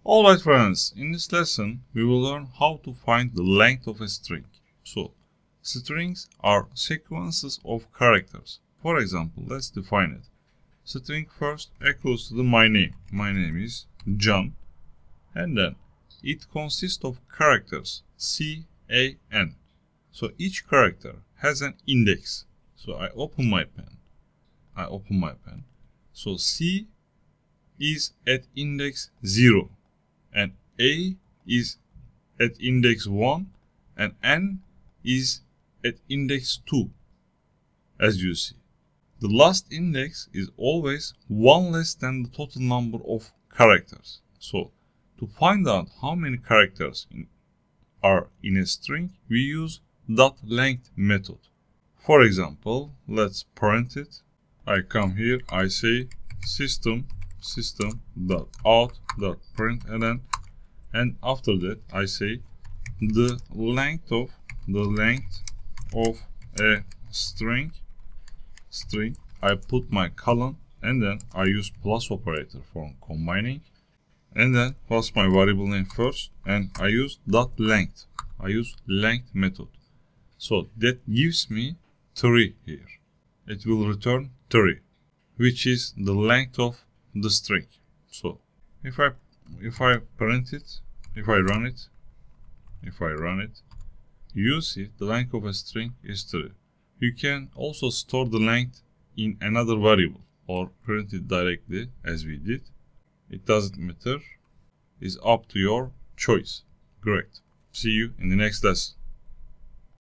Alright friends, in this lesson we will learn how to find the length of a string. So, strings are sequences of characters. For example, let's define it. String first equals to my name. My name is John. And then it consists of characters C-A-N. So each character has an index. So I open my pen. So C is at index 0. And A is at index 1 and N is at index 2, as you see. The last index is always one less than the total number of characters. So, to find out how many characters are in a string, we use .length method. For example, let's print it. I come here, I say system.out.println, and after that I say the length of a string. I put my colon and then I use plus operator for combining, and then pass my variable name first, and I use .length. I use length method. So that gives me 3 here. It will return 3, which is the length of the string. So if I print it, if I run it, you see the length of a string is 3. You can also store the length in another variable or print it directly as we did. It doesn't matter. It's up to your choice. Great. See you in the next lesson.